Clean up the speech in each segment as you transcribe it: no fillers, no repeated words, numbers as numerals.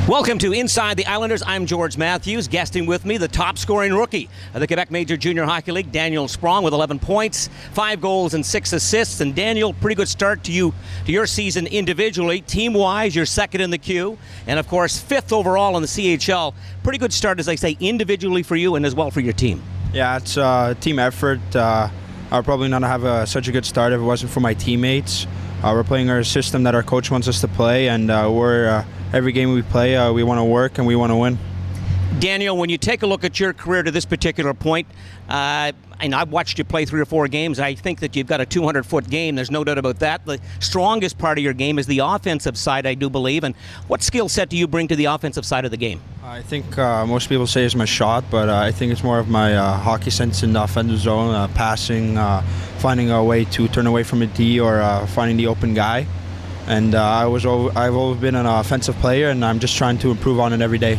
Welcome to Inside the Islanders. I'm George Mathews. Guesting with me, the top-scoring rookie of the Quebec Major Junior Hockey League, Daniel Sprong, with 11 points, 5 goals and 6 assists. And Daniel, pretty good start to your season individually. Team-wise, you're second in the queue, and of course, 5th overall in the CHL. Pretty good start, as I say, individually for you and as well for your team. Yeah, it's a team effort. I'll probably not have such a good start if it wasn't for my teammates. We're playing our system that our coach wants us to play, and every game we play, we want to work and we want to win. Daniel, when you take a look at your career to this particular point, and I've watched you play 3 or 4 games, I think that you've got a 200-foot game. There's no doubt about that. The strongest part of your game is the offensive side, I do believe. And what skill set do you bring to the offensive side of the game? I think most people say it's my shot, but I think it's more of my hockey sense in the offensive zone, passing, finding a way to turn away from a D or finding the open guy. And I've always been an offensive player, and I'm just trying to improve on it every day.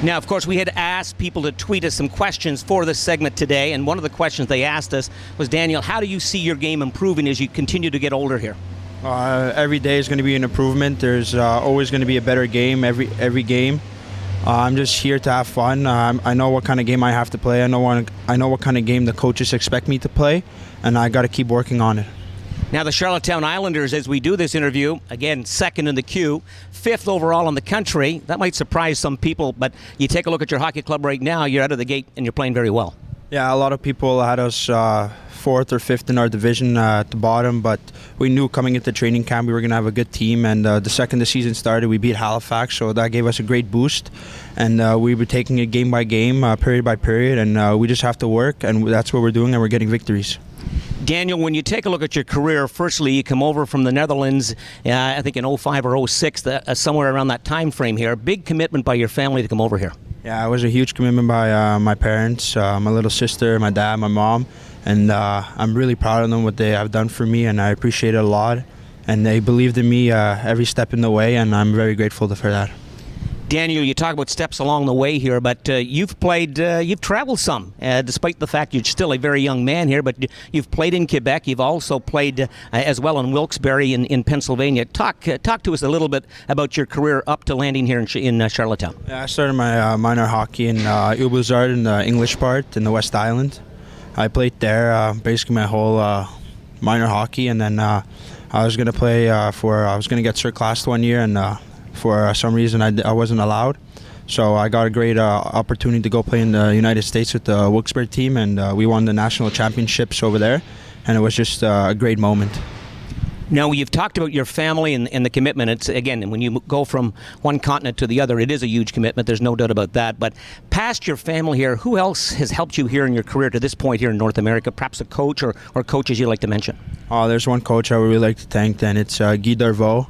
Now, of course, we had asked people to tweet us some questions for this segment today, and one of the questions they asked us was, Daniel, how do you see your game improving as you continue to get older here? Every day is going to be an improvement. There's always going to be a better game every game. I'm just here to have fun. I know what kind of game I have to play. I know what kind of game the coaches expect me to play, and I got to keep working on it. Now, the Charlottetown Islanders, as we do this interview, again, second in the queue, 5th overall in the country. That might surprise some people, but you take a look at your hockey club right now, you're out of the gate and you're playing very well. Yeah, a lot of people had us 4th or 5th in our division at the bottom, but we knew coming into training camp we were going to have a good team, and the second the season started, we beat Halifax, so that gave us a great boost. And we were taking it game by game, period by period, and we just have to work, and that's what we're doing, and we're getting victories. Daniel, when you take a look at your career, firstly, you come over from the Netherlands, I think in 05 or 06, somewhere around that time frame here. Big commitment by your family to come over here. Yeah, it was a huge commitment by my parents, my little sister, my dad, my mom, and I'm really proud of them, what they have done for me, and I appreciate it a lot. And they believed in me every step in the way, and I'm very grateful for that. Daniel, you talk about steps along the way here, but you've traveled some, despite the fact you're still a very young man here, but you've played in Quebec. You've also played as well in Wilkes-Barre in Pennsylvania. Talk to us a little bit about your career up to landing here in Charlottetown. Yeah, I started my minor hockey in Ubelzard in the English part in the West Island. I played there basically my whole minor hockey, and then I was going to play I was going to get cert class 1 year, and for some reason I wasn't allowed. So I got a great opportunity to go play in the United States with the Wilkes-Barre team, and we won the national championships over there, and it was just a great moment. Now, you've talked about your family and the commitment. It's, again, when you go from one continent to the other, it is a huge commitment. There's no doubt about that. But past your family here, who else has helped you here in your career to this point here in North America? Perhaps a coach or coaches you'd like to mention? There's one coach I would really like to thank, and it's Guy Darvaux.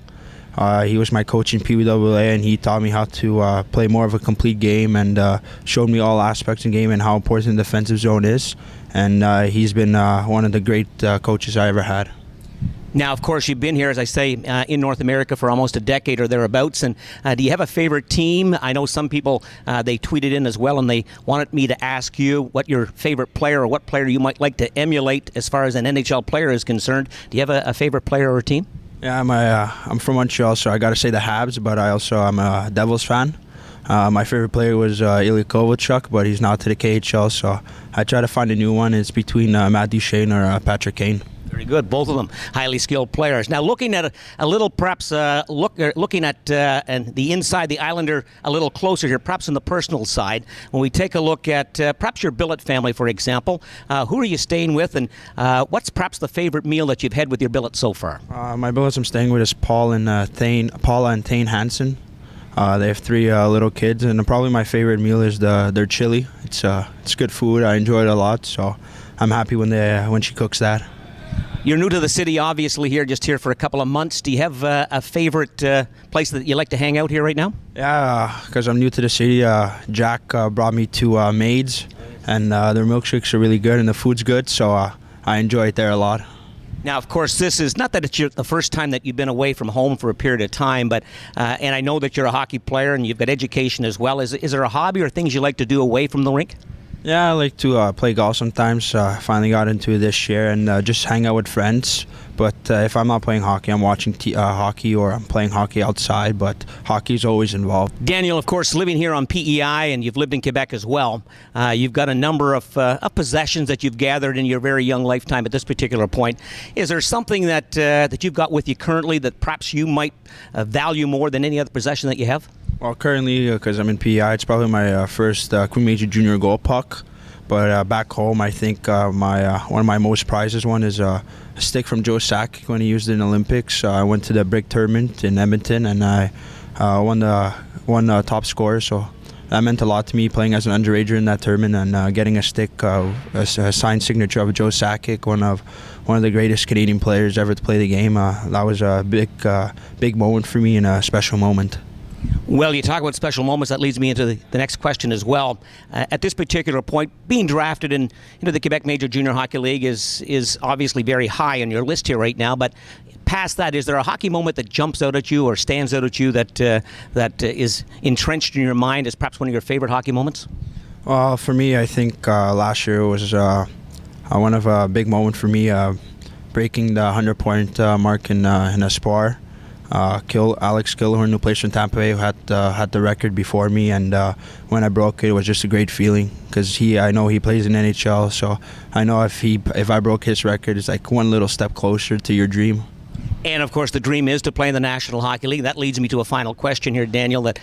He was my coach in PWA, and he taught me how to play more of a complete game, and showed me all aspects of the game and how important the defensive zone is. And he's been one of the great coaches I ever had. Now, of course, you've been here, as I say, in North America for almost a decade or thereabouts. And do you have a favorite team? I know some people, they tweeted in as well, and they wanted me to ask you what your favorite player or what player you might like to emulate as far as an NHL player is concerned. Do you have a favorite player or team? Yeah, I'm from Montreal, so I got to say the Habs, but I'm a Devils fan. My favorite player was Ilya Kovalchuk, but he's now to the KHL, so I try to find a new one. It's between Matt Duchene or Patrick Kane. Very good, both of them highly skilled players. Now, looking at a little, perhaps looking at and the inside the Islander a little closer here, perhaps on the personal side. When we take a look at perhaps your billet family, for example, who are you staying with, and what's perhaps the favorite meal that you've had with your billet so far? My billets I'm staying with is Paula and Thane Hansen. They have 3 little kids, and probably my favorite meal is their chili. It's good food. I enjoy it a lot, so I'm happy when she cooks that. You're new to the city, obviously, just here for a couple of months. Do you have a favorite place that you like to hang out here right now? Yeah, because I'm new to the city. Jack brought me to Maids, and their milkshakes are really good, and the food's good, so I enjoy it there a lot. Now, of course, this is not that it's the first time that you've been away from home for a period of time, but and I know that you're a hockey player and you've got education as well. Is there a hobby or things you like to do away from the rink? Yeah, I like to play golf sometimes. Finally got into it this year, and just hang out with friends. But if I'm not playing hockey, I'm watching hockey or I'm playing hockey outside, but hockey's always involved. Daniel, of course, living here on PEI, and you've lived in Quebec as well. You've got a number of possessions that you've gathered in your very young lifetime at this particular point. Is there something that you've got with you currently that perhaps you might value more than any other possession that you have? Well, currently, because I'm in PEI, it's probably my first QMJHL Junior goal puck. But back home, I think one of my most prizes one is a stick from Joe Sakic when he used it in Olympics. I went to the Brick tournament in Edmonton, and I won top scorer. So that meant a lot to me, playing as an underager in that tournament and getting a stick, a signed signature of Joe Sakic, one of the greatest Canadian players ever to play the game. That was a big moment for me and a special moment. Well, you talk about special moments. That leads me into the next question as well. At this particular point, being drafted into the Quebec Major Junior Hockey League is obviously very high on your list here right now. But past that, is there a hockey moment that jumps out at you or stands out at you that is entrenched in your mind as perhaps one of your favorite hockey moments? Well, for me, I think last year was one of a big moment for me, breaking the 100-point mark in Espoir. Alex Killhorn, who plays from Tampa Bay, who had the record before me, and when I broke it, it was just a great feeling because I know he plays in NHL, so I know if I broke his record, it's like one little step closer to your dream. And, of course, the dream is to play in the National Hockey League. That leads me to a final question here, Daniel, that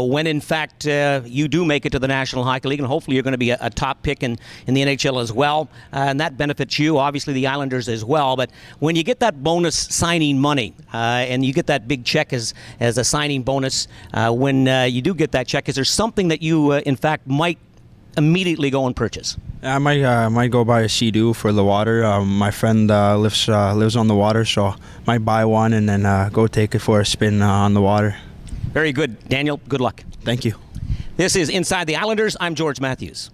when, in fact, you do make it to the National Hockey League, and hopefully you're going to be a top pick in the NHL as well, and that benefits you, obviously the Islanders as well, but when you get that bonus signing money and you get that big check as a signing bonus, when you do get that check, is there something that you, in fact, might immediately go and purchase? I might go buy a Sea-Doo for the water. My friend lives on the water, so I might buy one and then go take it for a spin on the water. Very good, Daniel. Good luck. Thank you. This is Inside the Islanders. I'm George Mathews.